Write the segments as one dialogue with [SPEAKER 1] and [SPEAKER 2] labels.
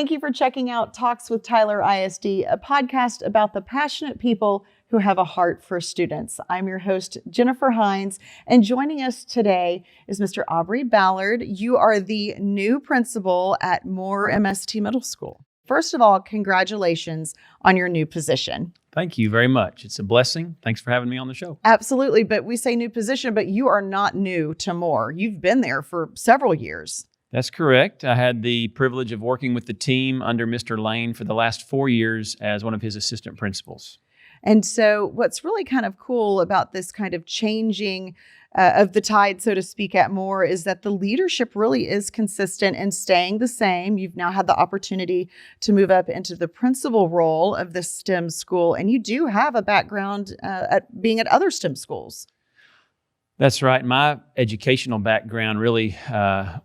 [SPEAKER 1] Thank you for checking out Talks with Tyler ISD, a podcast about the passionate people who have a heart for students. I'm your host, Jennifer Hines, and joining us today is Mr. Aubrey Ballard. You are the new principal at Moore MST Middle School. First of all, congratulations on your new position.
[SPEAKER 2] Thank you very much. It's a blessing. Thanks for having me on the show.
[SPEAKER 1] Absolutely, but we say new position, but you are not new to Moore. You've been there for several years.
[SPEAKER 2] That's correct. I had the privilege of working with the team under Mr. Lane for the last 4 years as one of his assistant principals.
[SPEAKER 1] And so what's really kind of cool about this kind of changing of the tide, so to speak, at Moore is that the leadership really is consistent and staying the same. You've now had the opportunity to move up into the principal role of the STEM school, and you do have a background at being at other STEM schools.
[SPEAKER 2] That's right. My educational background really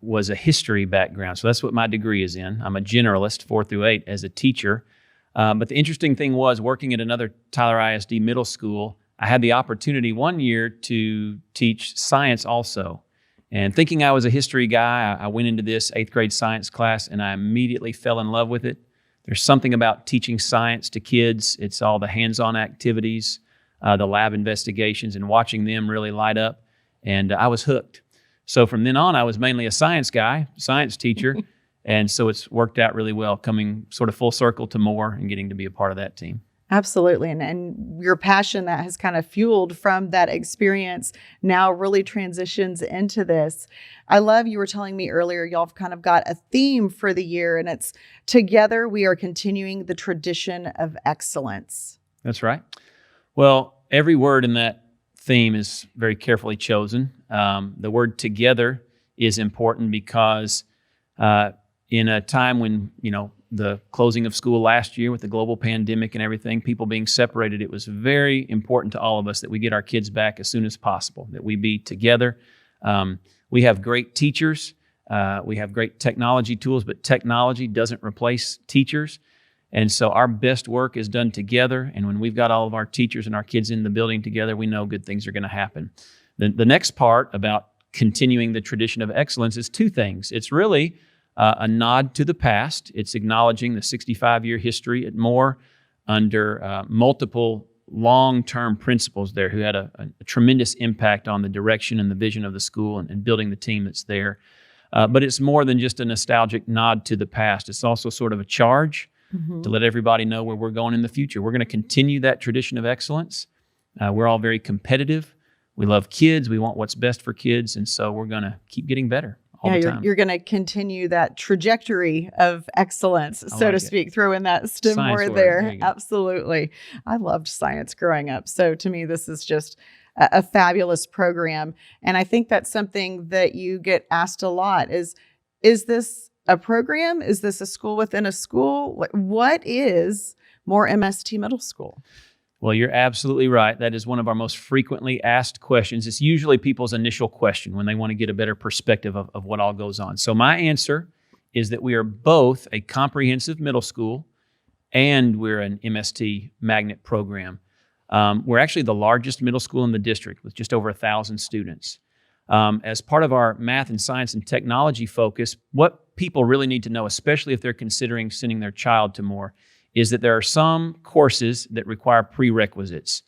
[SPEAKER 2] was a history background. So that's what my degree is in. I'm a generalist, 4 through 8, as a teacher. But the interesting thing was working at another Tyler ISD middle school, I had the opportunity 1 year to teach science also. And thinking I was a history guy, I went into this 8th grade science class and I immediately fell in love with it. There's something about teaching science to kids. It's all the hands-on activities, the lab investigations, and watching them really light up. And I was hooked. So from then on, I was mainly a science guy, science teacher. And so it's worked out really well, coming sort of full circle to Moore and getting to be a part of that team.
[SPEAKER 1] Absolutely. And your passion that has kind of fueled from that experience now really transitions into this. I love, you were telling me earlier, y'all have kind of got a theme for the year, and it's together we are continuing the tradition of excellence.
[SPEAKER 2] That's right. Well, every word in that theme is very carefully chosen. The word together is important because in a time when, the closing of school last year with the global pandemic and everything, people being separated, it was very important to all of us that we get our kids back as soon as possible, that we be together. We have great teachers. We have great technology tools, but technology doesn't replace teachers. And so our best work is done together. And when we've got all of our teachers and our kids in the building together, we know good things are going to happen. The next part about continuing the tradition of excellence is two things. It's really a nod to the past. It's acknowledging the 65-year history at Moore under multiple long-term principals there who had a tremendous impact on the direction and the vision of the school and building the team that's there. But it's more than just a nostalgic nod to the past. It's also sort of a charge to let everybody know where we're going in the future. We're going to continue that tradition of excellence. We're all very competitive. We love kids. We want what's best for kids. And so we're going to keep getting better all the time.
[SPEAKER 1] You're going to continue that trajectory of excellence, so to speak. Throw in that STEM word there. Absolutely. I loved science growing up. So to me, this is just a fabulous program. And I think that's something that you get asked a lot is this a program? Is this a school within a school? What is Moore MST Middle School?
[SPEAKER 2] Well, you're absolutely right. That is one of our most frequently asked questions. It's usually people's initial question when they want to get a better perspective of what all goes on. So my answer is that we are both a comprehensive middle school and we're an MST Magnet program. We're actually the largest middle school in the district with just over 1,000 students. As part of our math and science and technology focus, what people really need to know, especially if they're considering sending their child to Moore, is that there are some courses that require prerequisites.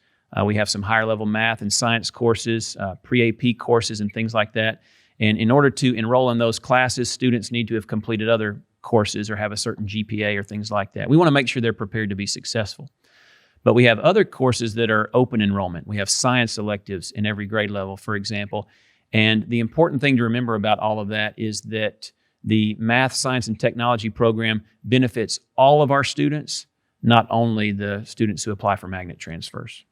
[SPEAKER 2] We have some higher level math and science courses, pre-AP courses and things like that. And in order to enroll in those classes, students need to have completed other courses or have a certain GPA or things like that. We want to make sure they're prepared to be successful. But we have other courses that are open enrollment. We have science electives in every grade level, for example. And the important thing to remember about all of that is that the math, science, and technology program benefits all of our students, not only the students who apply for magnet transfers.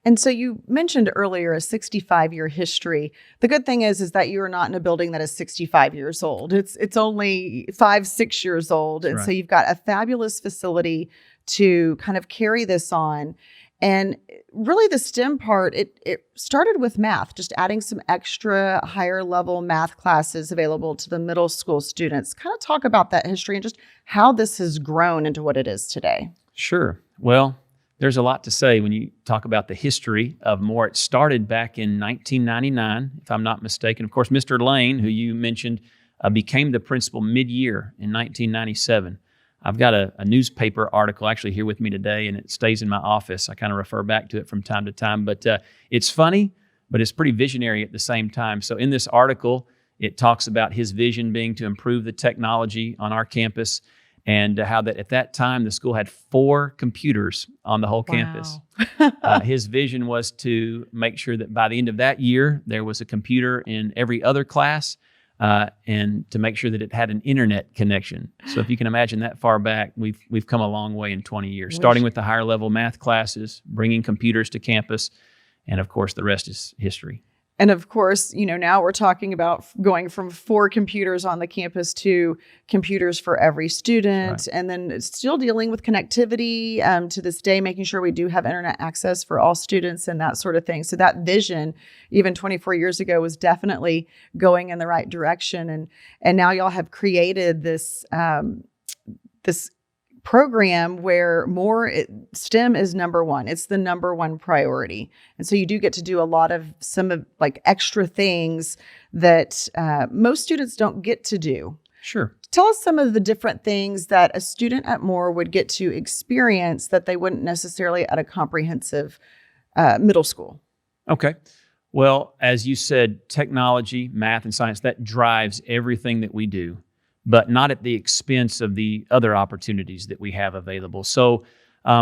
[SPEAKER 1] And so you mentioned earlier a 65-year history. The good thing is that you are not in a building that is 65 years old. It's only 5-6 years old. And so you've got a fabulous facility to kind of carry this on. And really the STEM part, it started with math, just adding some extra higher level math classes available to the middle school students. Kind of talk about that history and just how this has grown into what it is today.
[SPEAKER 2] Sure. Well, there's a lot to say when you talk about the history of Moore. It started back in 1999, if I'm not mistaken. Of course, Mr. Lane, who you mentioned, became the principal mid-year in 1997. I've got a newspaper article actually here with me today, and it stays in my office. I kind of refer back to it from time to time, but it's funny, but it's pretty visionary at the same time. So in this article, it talks about his vision being to improve the technology on our campus, and how that at that time the school had 4 computers on the whole campus. His vision was to make sure that by the end of that year, there was a computer in every other class, and to make sure that it had an internet connection. So if you can imagine that far back, we've come a long way in 20 years, starting with the higher level math classes, bringing computers to campus, and of course, the rest is history.
[SPEAKER 1] And of course, now we're talking about going from 4 computers on the campus to computers for every student.
[SPEAKER 2] Right.
[SPEAKER 1] And then still dealing with connectivity to this day, making sure we do have internet access for all students and that sort of thing. So that vision, even 24 years ago, was definitely going in the right direction. And now y'all have created this program where STEM is number one. It's the number one priority. And so you do get to do a lot of extra things that most students don't get to do.
[SPEAKER 2] Sure.
[SPEAKER 1] Tell us some of the different things that a student at Moore would get to experience that they wouldn't necessarily at a comprehensive middle school.
[SPEAKER 2] Okay. Well, as you said, technology, math, and science, that drives everything that we do, but not at the expense of the other opportunities that we have available. So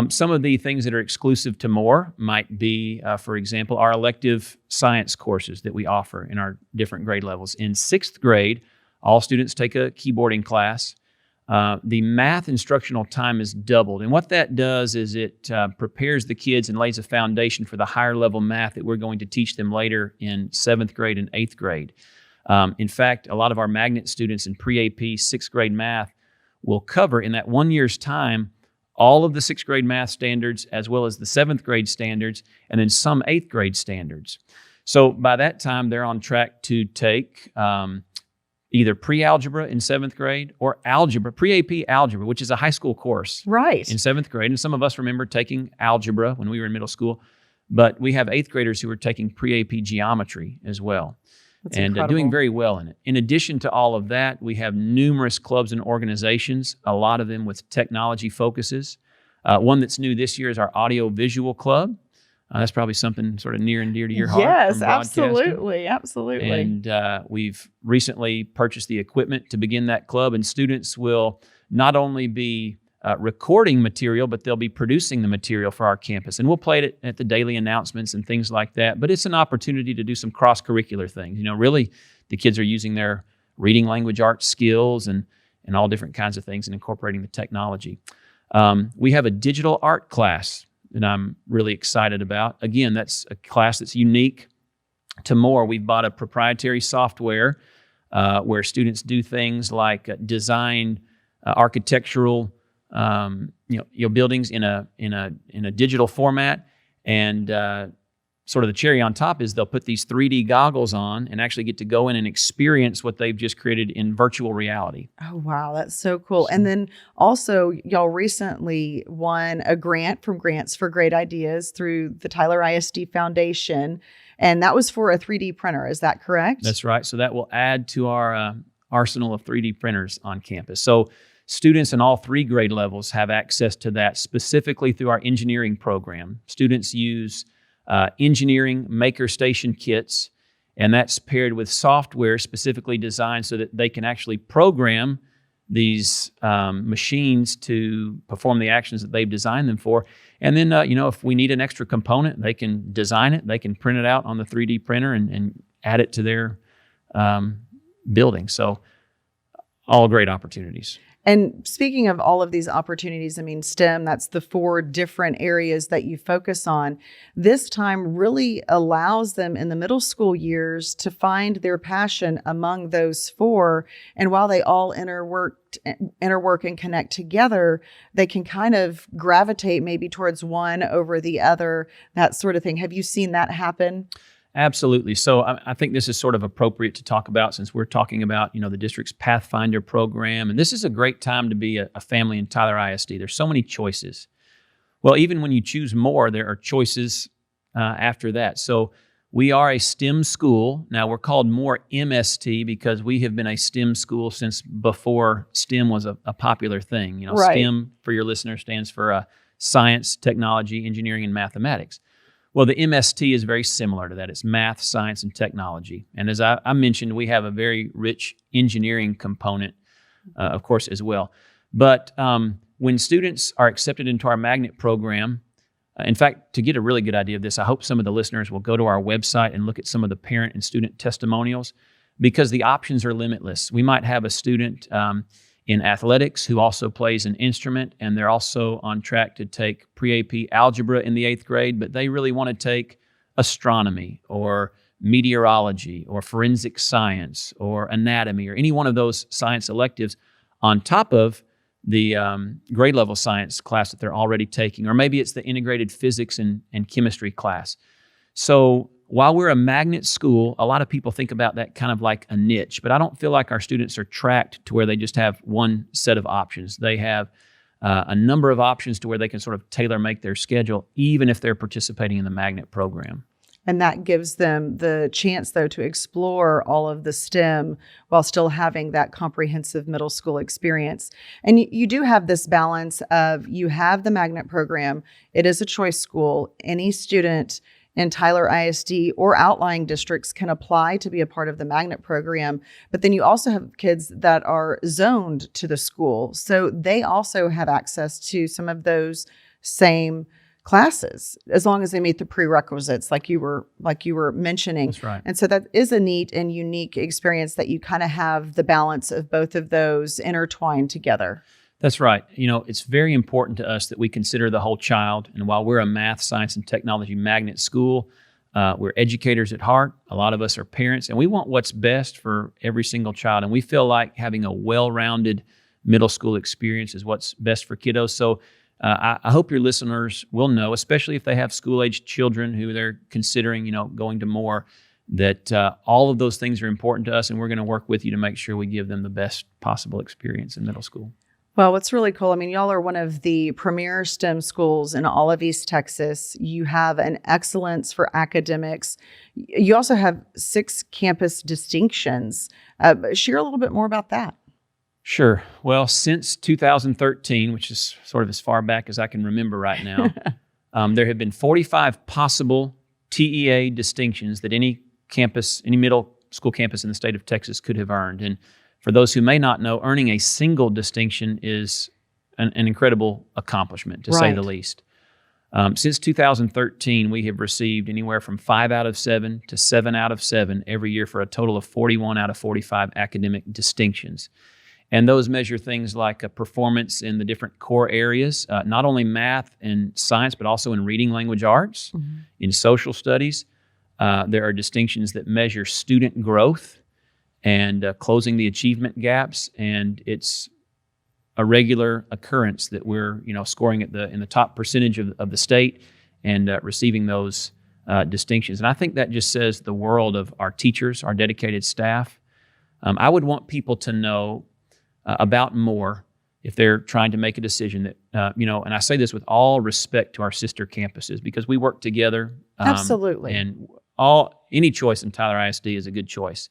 [SPEAKER 2] some of the things that are exclusive to Moore might be, for example, our elective science courses that we offer in our different grade levels. In 6th grade, all students take a keyboarding class. The math instructional time is doubled. And what that does is it prepares the kids and lays a foundation for the higher level math that we're going to teach them later in 7th grade and 8th grade. In fact, a lot of our magnet students in pre-AP 6th grade math will cover in that 1 year's time all of the 6th grade math standards as well as the 7th grade standards and then some 8th grade standards. So by that time, they're on track to take either pre-algebra in 7th grade or algebra, pre-AP algebra, which is a high school course
[SPEAKER 1] right.
[SPEAKER 2] in 7th grade. And some of us remember taking algebra when we were in middle school, but we have 8th graders who are taking pre-AP geometry as well.
[SPEAKER 1] That's
[SPEAKER 2] and doing very well in it. In addition to all of that, we have numerous clubs and organizations, a lot of them with technology focuses. One that's new this year is our audio-visual club. That's probably something sort of near and dear to your heart.
[SPEAKER 1] Yes, absolutely.
[SPEAKER 2] And we've recently purchased the equipment to begin that club, and students will not only be recording material, but they'll be producing the material for our campus. And we'll play it at the daily announcements and things like that. But it's an opportunity to do some cross-curricular things. Really, the kids are using their reading language arts skills and all different kinds of things and incorporating the technology. We have a digital art class that I'm really excited about. Again, that's a class that's unique to Moore. We've bought a proprietary software where students do things like design architectural buildings in a digital format, and sort of the cherry on top is they'll put these 3D goggles on and actually get to go in and experience what they've just created in virtual reality.
[SPEAKER 1] Oh, wow. That's so cool. And then also y'all recently won a grant from Grants for Great Ideas through the Tyler ISD Foundation. And that was for a 3D printer. Is that correct?
[SPEAKER 2] That's right. So that will add to our arsenal of 3D printers on campus. So students in all 3 grade levels have access to that specifically through our engineering program. Students use engineering maker station kits, and that's paired with software specifically designed so that they can actually program these machines to perform the actions that they've designed them for. And then, if we need an extra component, they can design it, they can print it out on the 3D printer and add it to their building. So all great opportunities.
[SPEAKER 1] And speaking of all of these opportunities, STEM, that's the 4 different areas that you focus on. This time really allows them in the middle school years to find their passion among those 4. And while they all interwork and connect together, they can kind of gravitate maybe towards one over the other, that sort of thing. Have you seen that happen?
[SPEAKER 2] Absolutely. So I think this is sort of appropriate to talk about since we're talking about, the district's Pathfinder program. And this is a great time to be a family in Tyler ISD. There's so many choices. Well, even when you choose Moore, there are choices after that. So We are a STEM school. Now, we're called Moore MST because we have been a STEM school since before STEM was a popular thing. You know,
[SPEAKER 1] Right.
[SPEAKER 2] STEM, for your listeners, stands for science, technology, engineering, and mathematics. Well, the MST is very similar to that. It's math, science, and technology. And as I mentioned, we have a very rich engineering component, of course, as well. But when students are accepted into our magnet program, in fact, to get a really good idea of this, I hope some of the listeners will go to our website and look at some of the parent and student testimonials, because the options are limitless. We might have a student in athletics who also plays an instrument, and they're also on track to take pre-AP algebra in the 8th grade, but they really want to take astronomy or meteorology or forensic science or anatomy or any one of those science electives on top of the grade level science class that they're already taking, or maybe it's the integrated physics and chemistry class. So while we're a magnet school, a lot of people think about that kind of like a niche, but I don't feel like our students are tracked to where they just have one set of options. They have a number of options to where they can sort of tailor make their schedule, even if they're participating in the magnet program.
[SPEAKER 1] And that gives them the chance, though, to explore all of the STEM while still having that comprehensive middle school experience. And you do have this balance of, you have the magnet program. It is a choice school. Any student in Tyler ISD or outlying districts can apply to be a part of the magnet program. But then you also have kids that are zoned to the school. So they also have access to some of those same classes, as long as they meet the prerequisites, like you were mentioning.
[SPEAKER 2] That's right.
[SPEAKER 1] And so that is a neat and unique experience that you kind of have the balance of both of those intertwined together.
[SPEAKER 2] That's right. You know, it's very important to us that we consider the whole child. And while we're a math, science, and technology magnet school, we're educators at heart. A lot of us are parents, and we want what's best for every single child. And we feel like having a well-rounded middle school experience is what's best for kiddos. So I hope your listeners will know, especially if they have school-aged children who they're considering, going to Moore, that all of those things are important to us, and we're going to work with you to make sure we give them the best possible experience in middle school.
[SPEAKER 1] Well, what's really cool, I mean, y'all are one of the premier STEM schools in all of East Texas. You have an excellence for academics. You also have 6 campus distinctions. Share a little bit more about that.
[SPEAKER 2] Sure. Well, since 2013, which is sort of as far back as I can remember right now, there have been 45 possible TEA distinctions that any campus, any middle school campus in the state of Texas could have earned. And for those who may not know, earning a single distinction is an incredible accomplishment, to say the least. Since 2013, we have received anywhere from 5 out of 7 to 7 out of 7 every year, for a total of 41 out of 45 academic distinctions. And those measure things like a performance in the different core areas, not only math and science, but also in reading language arts, in social studies. There are distinctions that measure student growth and closing the achievement gaps. And it's a regular occurrence that we're, scoring in the top percentage of the state and receiving those distinctions. And I think that just says the world of our teachers, our dedicated staff. I would want people to know about Moore if they're trying to make a decision that, and I say this with all respect to our sister campuses, because we work together.
[SPEAKER 1] Absolutely.
[SPEAKER 2] And any choice in Tyler ISD is a good choice.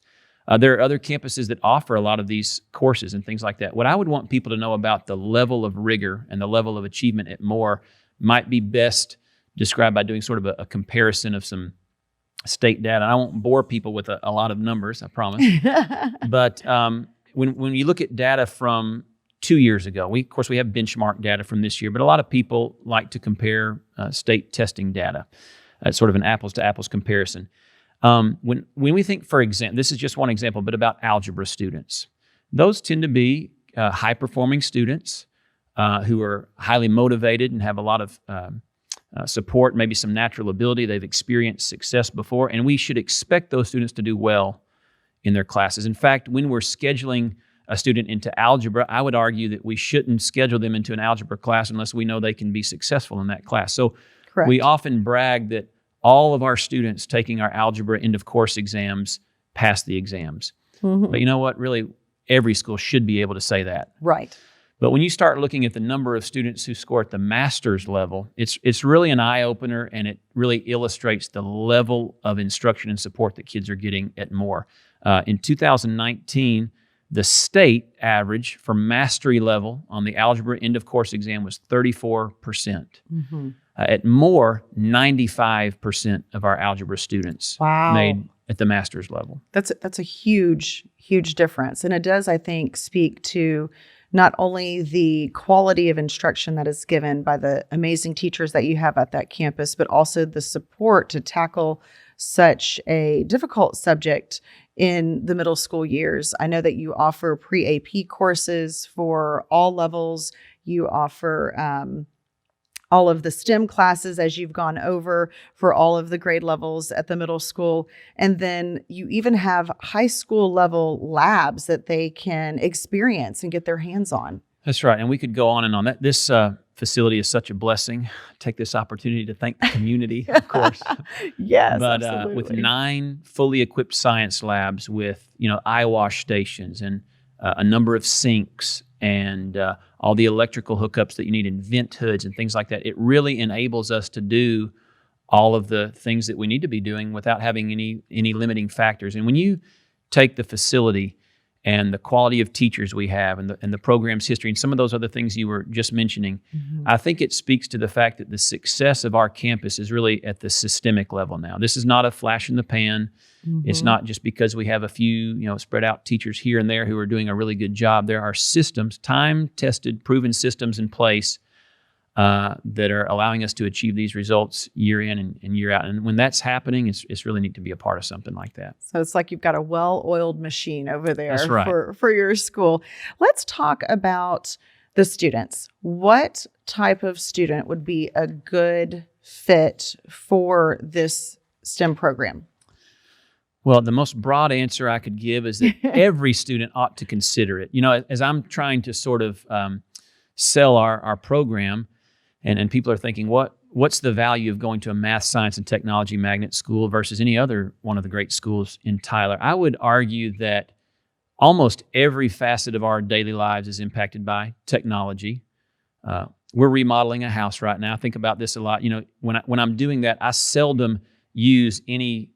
[SPEAKER 2] There are other campuses that offer a lot of these courses and things like that. What I would want people to know about the level of rigor and the level of achievement at Moore might be best described by doing sort of a comparison of some state data. And I won't bore people with a lot of numbers, I promise. But when you look at data from 2 years ago, of course we have benchmark data from this year, but a lot of people like to compare state testing data. It's sort of an apples to apples comparison. When we think, for example, this is just one example, but about algebra students, those tend to be high-performing students who are highly motivated and have a lot of support, maybe some natural ability. They've experienced success before, and we should expect those students to do well in their classes. In fact, when we're scheduling a student into algebra, I would argue that we shouldn't schedule them into an algebra class unless we know they can be successful in that class. So
[SPEAKER 1] Correct.
[SPEAKER 2] We often brag that all of our students taking our algebra end of course exams pass the exams. But you know what? Really, every school should be able to say that.
[SPEAKER 1] Right.
[SPEAKER 2] But when you start looking at the number of students who score at the master's level, it's really an eye-opener, and it really illustrates the level of instruction and support that kids are getting at Moore. In 2019, the state average for mastery level on the algebra end-of-course exam was 34%. Mm-hmm. At Moore, 95% of our algebra students made at the master's level.
[SPEAKER 1] That's a huge, huge difference. And it does, I think, speak to not only the quality of instruction that is given by the amazing teachers that you have at that campus, but also the support to tackle such a difficult subject in the middle school years. I know that you offer pre-AP courses for all levels. You offer all of the STEM classes, as you've gone over, for all of the grade levels at the middle school. And then you even have high school level labs that they can experience and get their hands on.
[SPEAKER 2] That's right. And we could go on and on. This facility is such a blessing. Take this opportunity to thank the community, of course.
[SPEAKER 1] Yes,
[SPEAKER 2] but
[SPEAKER 1] absolutely.
[SPEAKER 2] With 9 fully equipped science labs with, eye wash stations and a number of sinks and all the electrical hookups that you need, and vent hoods and things like that, it really enables us to do all of the things that we need to be doing without having any limiting factors. And when you take the facility and the quality of teachers we have and the program's history and some of those other things you were just mentioning, I think it speaks to the fact that the success of our campus is really at the systemic level now. This is not a flash in the pan. It's not just because we have a few, spread out teachers here and there who are doing a really good job. There are systems, time-tested, proven systems in place that are allowing us to achieve these results year in and year out. And when that's happening, it's really neat to be a part of something like that.
[SPEAKER 1] So it's like you've got a well-oiled machine over there.
[SPEAKER 2] That's right.
[SPEAKER 1] for your school. Let's talk about the students. What type of student would be a good fit for this STEM program?
[SPEAKER 2] Well, the most broad answer I could give is that every student ought to consider it. As I'm trying to sort of sell our program, and people are thinking, what's the value of going to a math, science, and technology magnet school versus any other one of the great schools in Tyler? I would argue that almost every facet of our daily lives is impacted by technology. We're remodeling a house right now. I think about this a lot. When I'm doing that, I seldom use any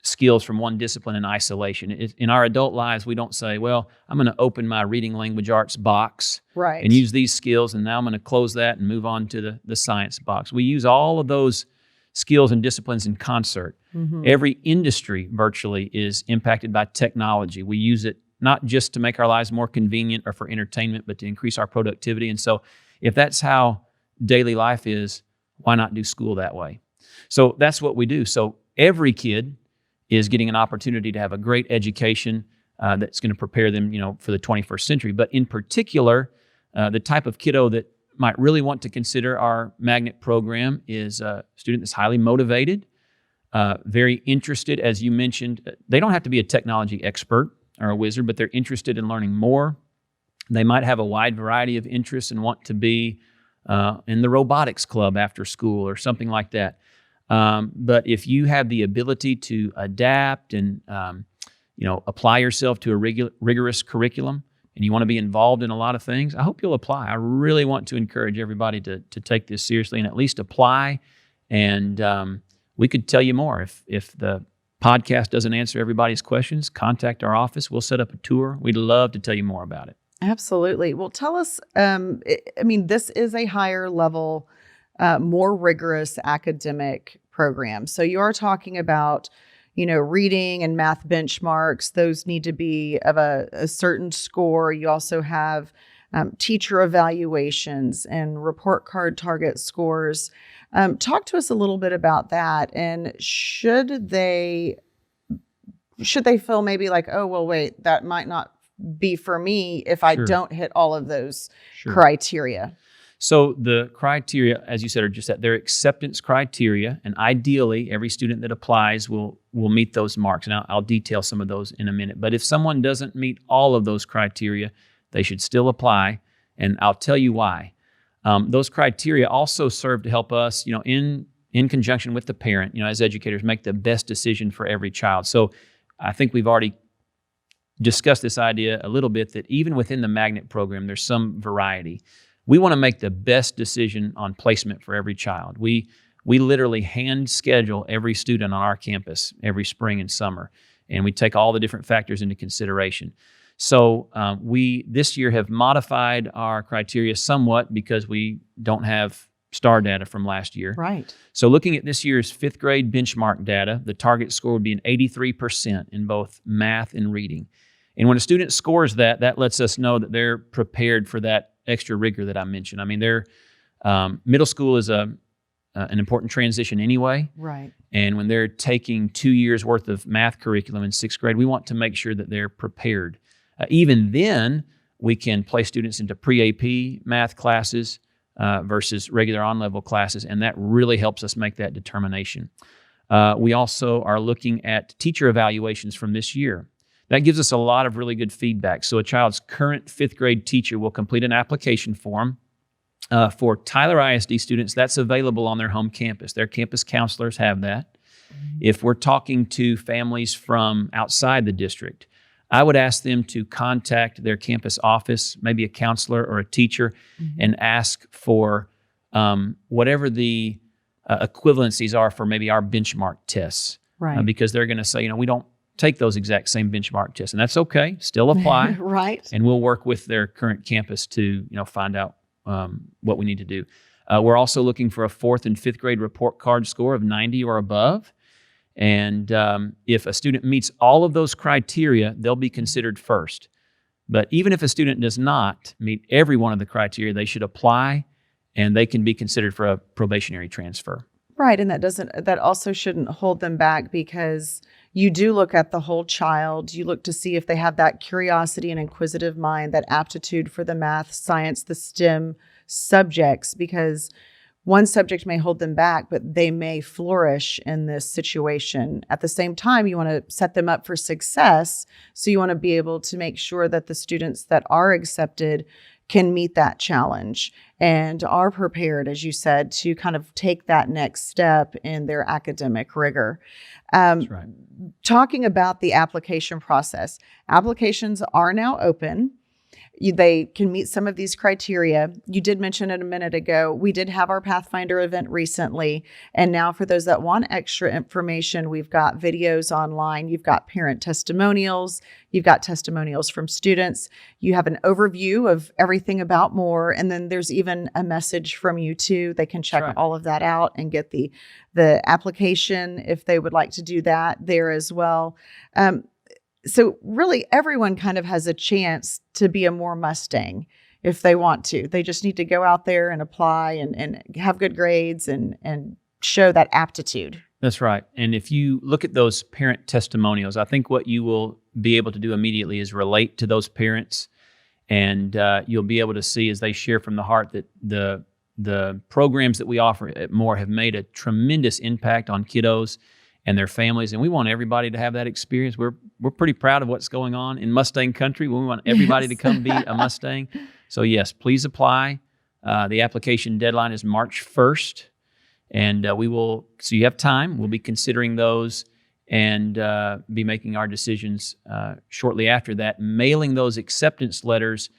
[SPEAKER 2] skills from one discipline in isolation. In our adult lives, we don't say, well, I'm going to open my reading language arts box and use these skills, and now I'm going to close that and move on to the science box. We use all of those skills and disciplines in concert. Every industry virtually is impacted by technology. We use it not just to make our lives more convenient or for entertainment, but to increase our productivity. And so if that's how daily life is, why not do school that way? So that's what we do. So every kid is getting an opportunity to have a great education that's going to prepare them, for the 21st century. But in particular, the type of kiddo that might really want to consider our magnet program is a student that's highly motivated, very interested. As you mentioned, they don't have to be a technology expert or a wizard, but they're interested in learning more. They might have a wide variety of interests and want to be in the robotics club after school or something like that. But if you have the ability to adapt and, apply yourself to a rigorous curriculum, and you want to be involved in a lot of things, I hope you'll apply. I really want to encourage everybody to take this seriously and at least apply. And we could tell you more. If the podcast doesn't answer everybody's questions, contact our office. We'll set up a tour. We'd love to tell you more about it.
[SPEAKER 1] Absolutely. Well, tell us, this is a higher level, more rigorous academic program. So you are talking about, reading and math benchmarks. Those need to be of a certain score. You also have teacher evaluations and report card target scores. Talk to us a little bit about that. And should they feel maybe like, oh, well, wait, that might not be for me if I don't hit all of those criteria?
[SPEAKER 2] So the criteria, as you said, are just that. They're acceptance criteria, and ideally, every student that applies will meet those marks. And I'll detail some of those in a minute. But if someone doesn't meet all of those criteria, they should still apply, and I'll tell you why. Those criteria also serve to help us, in conjunction with the parent, as educators, make the best decision for every child. So I think we've already discussed this idea a little bit that even within the magnet program, there's some variety. We want to make the best decision on placement for every child. We literally hand schedule every student on our campus every spring and summer, and we take all the different factors into consideration. So we this year have modified our criteria somewhat because we don't have STAR data from last year.
[SPEAKER 1] Right.
[SPEAKER 2] So looking at this year's 5th grade benchmark data, the target score would be an 83% in both math and reading. And when a student scores that, that lets us know that they're prepared for that extra rigor that I mentioned. I mean, middle school is an important transition anyway.
[SPEAKER 1] Right.
[SPEAKER 2] And when they're taking 2 years worth of math curriculum in 6th grade, we want to make sure that they're prepared. Even then, we can place students into pre-AP math classes versus regular on-level classes, and that really helps us make that determination. We also are looking at teacher evaluations from this year. That gives us a lot of really good feedback. So a child's current 5th grade teacher will complete an application form. For Tyler ISD students, that's available on their home campus. Their campus counselors have that. If we're talking to families from outside the district, I would ask them to contact their campus office, maybe a counselor or a teacher, and ask for whatever the equivalencies are for maybe our benchmark tests.
[SPEAKER 1] Right.
[SPEAKER 2] Because they're going to say, we don't take those exact same benchmark tests, and that's okay. Still apply.
[SPEAKER 1] Right.
[SPEAKER 2] And we'll work with their current campus to find out what we need to do. We're also looking for a 4th and 5th grade report card score of 90 or above. And if a student meets all of those criteria, they'll be considered first. But even if a student does not meet every one of the criteria, they should apply, and they can be considered for a probationary transfer.
[SPEAKER 1] Right, and that also shouldn't hold them back, because you do look at the whole child. You look to see if they have that curiosity and inquisitive mind, that aptitude for the math, science, the STEM subjects, because one subject may hold them back, but they may flourish in this situation. At the same time, you want to set them up for success. So you want to be able to make sure that the students that are accepted can meet that challenge and are prepared, as you said, to kind of take that next step in their academic rigor.
[SPEAKER 2] That's right.
[SPEAKER 1] Talking about the application process, applications are now open. They can meet some of these criteria. You did mention it a minute ago. We did have our Pathfinder event recently. And now for those that want extra information, we've got videos online. You've got parent testimonials. You've got testimonials from students. You have an overview of everything about Moore. And then there's even a message from you too. They can check all of that out and get the application if they would like to do that there as well. So really everyone kind of has a chance to be a Moore Mustang if they want to. They just need to go out there and apply and have good grades and show that aptitude.
[SPEAKER 2] That's right. And if you look at those parent testimonials, I think what you will be able to do immediately is relate to those parents, and you'll be able to see as they share from the heart that the programs that we offer at Moore have made a tremendous impact on kiddos and their families, and we want everybody to have that experience. We're pretty proud of what's going on in Mustang country. We want everybody to come be a Mustang. So yes, please apply. The application deadline is March 1st, and so you have time. We'll be considering those and be making our decisions shortly after that, mailing those acceptance letters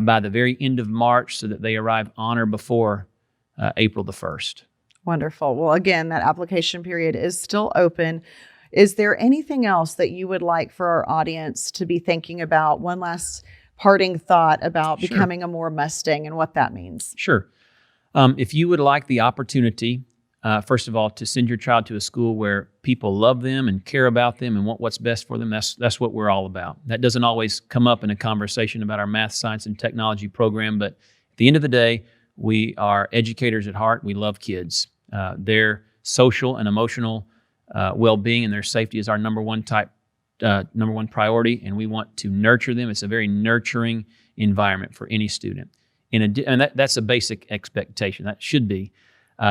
[SPEAKER 2] by the very end of March so that they arrive on or before April the 1st.
[SPEAKER 1] Wonderful. Well, again, that application period is still open. Is there anything else that you would like for our audience to be thinking about? One last parting thought about becoming a Moore Mustang and what that means.
[SPEAKER 2] Sure. If you would like the opportunity, first of all, to send your child to a school where people love them and care about them and want what's best for them, that's what we're all about. That doesn't always come up in a conversation about our math, science, and technology program, but at the end of the day, we are educators at heart. We love kids. Their social and emotional well-being and their safety is our number one priority, and we want to nurture them. It's a very nurturing environment for any student. And that's a basic expectation. That should be.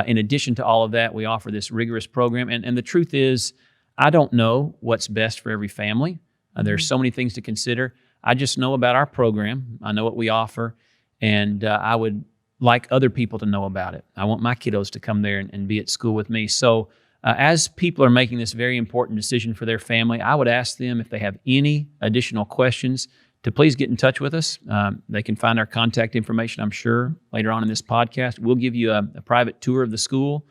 [SPEAKER 2] In addition to all of that, we offer this rigorous program. And the truth is, I don't know what's best for every family. There's so many things to consider. I just know about our program. I know what we offer, and I would like other people to know about it. I want my kiddos to come there and be at school with me. So as people are making this very important decision for their family, I would ask them if they have any additional questions to please get in touch with us. They can find our contact information, I'm sure, later on in this podcast. We'll give you a private tour of the school.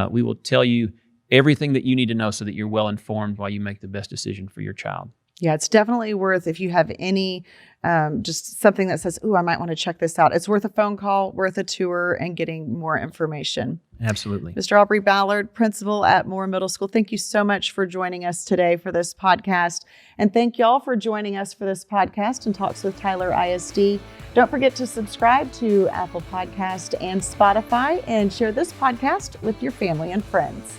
[SPEAKER 2] We will tell you everything that you need to know so that you're well informed while you make the best decision for your child.
[SPEAKER 1] Yeah, it's definitely worth, if you have any, just something that says, "Ooh, I might want to check this out." It's worth a phone call, worth a tour, and getting more information.
[SPEAKER 2] Absolutely.
[SPEAKER 1] Mr. Aubrey Ballard, principal at Moore Middle School, thank you so much for joining us today for this podcast. And thank y'all for joining us for this podcast and Talks with Tyler ISD. Don't forget to subscribe to Apple Podcast and Spotify, and share this podcast with your family and friends.